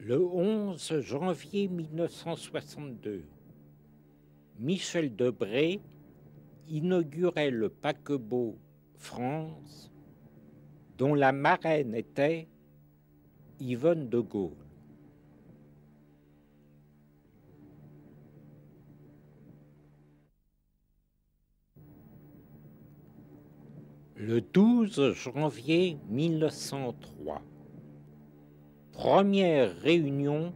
Le 11 janvier 1962, Michel Debré inaugurait le paquebot France, dont la marraine était Yvonne de Gaulle. Le 12 janvier 1903, première réunion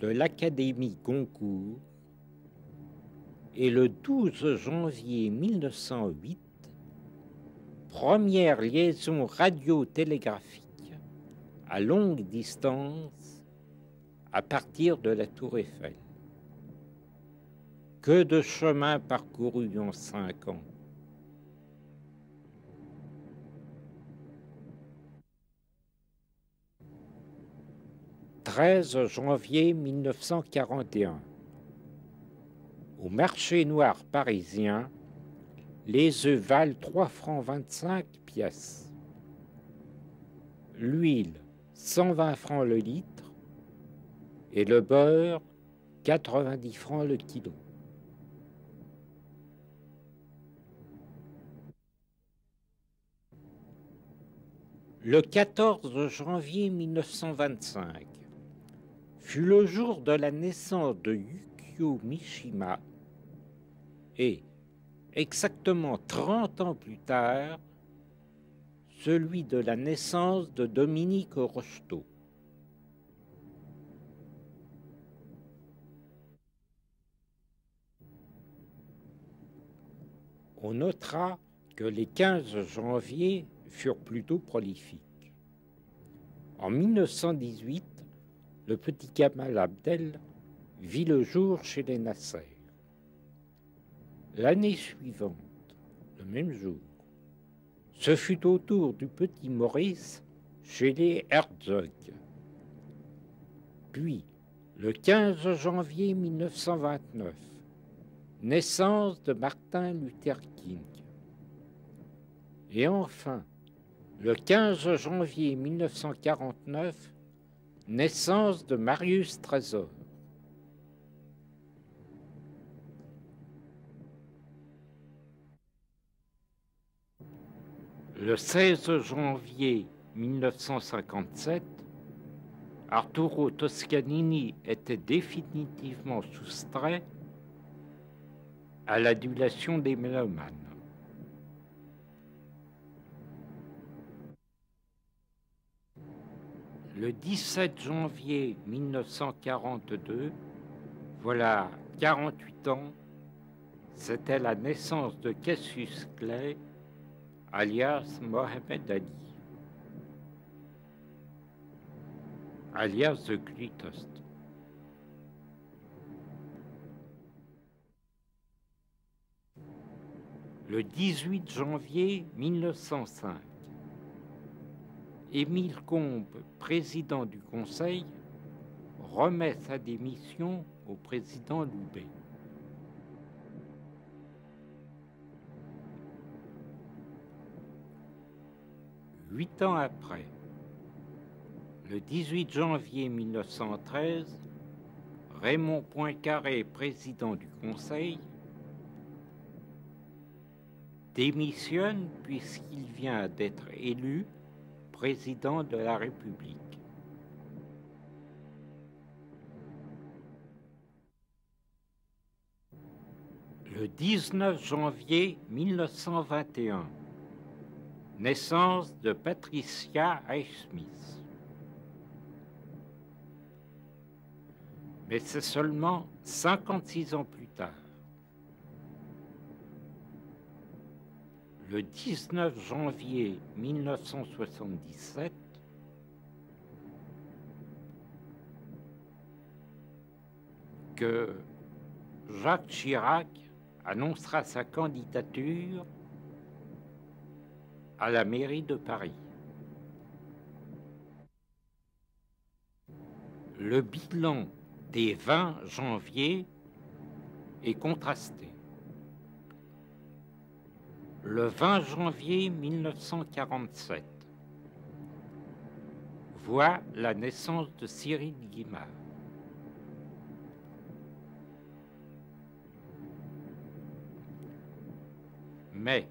de l'Académie Goncourt, et le 12 janvier 1908, première liaison radio-télégraphique à longue distance à partir de la Tour Eiffel. Que de chemin parcouru en 5 ans! « 13 janvier 1941. Au marché noir parisien, les œufs valent 3 francs 25 pièces. L'huile, 120 francs le litre, et le beurre, 90 francs le kilo. Le 14 janvier 1925 fut le jour de la naissance de Yukio Mishima et, exactement 30 ans plus tard, celui de la naissance de Dominique Rocheteau. On notera que les 15 janvier furent plutôt prolifiques. En 1918, le petit Gamal Abdel vit le jour chez les Nasser. L'année suivante, le même jour, ce fut au tour du petit Maurice chez les Herzog. Puis, le 15 janvier 1929, naissance de Martin Luther King. Et enfin, le 15 janvier 1949, naissance de Marius Trésor. Le 16 janvier 1957, Arturo Toscanini était définitivement soustrait à l'adulation des mélomanes. Le 17 janvier 1942, voilà 48 ans, c'était la naissance de Cassius Clay, alias Mohamed Ali, alias The Greatest. Le 18 janvier 1905, Émile Combes, président du Conseil, remet sa démission au président Loubet. Huit ans après, le 18 janvier 1913, Raymond Poincaré, président du Conseil, démissionne puisqu'il vient d'être élu président de la République. Le 19 janvier 1921, naissance de Patricia Highsmith. Mais c'est seulement 56 ans plus tard, le 19 janvier 1977, que Jacques Chirac annoncera sa candidature à la mairie de Paris. Le bilan des 20 janvier est contrasté. Le 20 janvier 1947, voit la naissance de Cyril Guimard. Mais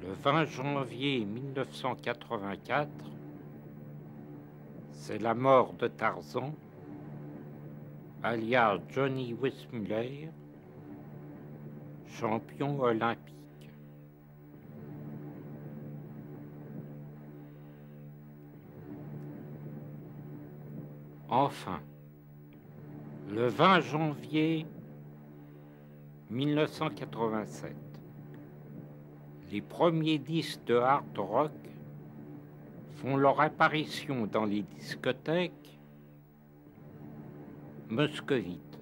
le 20 janvier 1984, c'est la mort de Tarzan, alias Johnny Weissmuller, champion olympique. Enfin, le 20 janvier 1987, les premiers disques de hard rock font leur apparition dans les discothèques moscovites.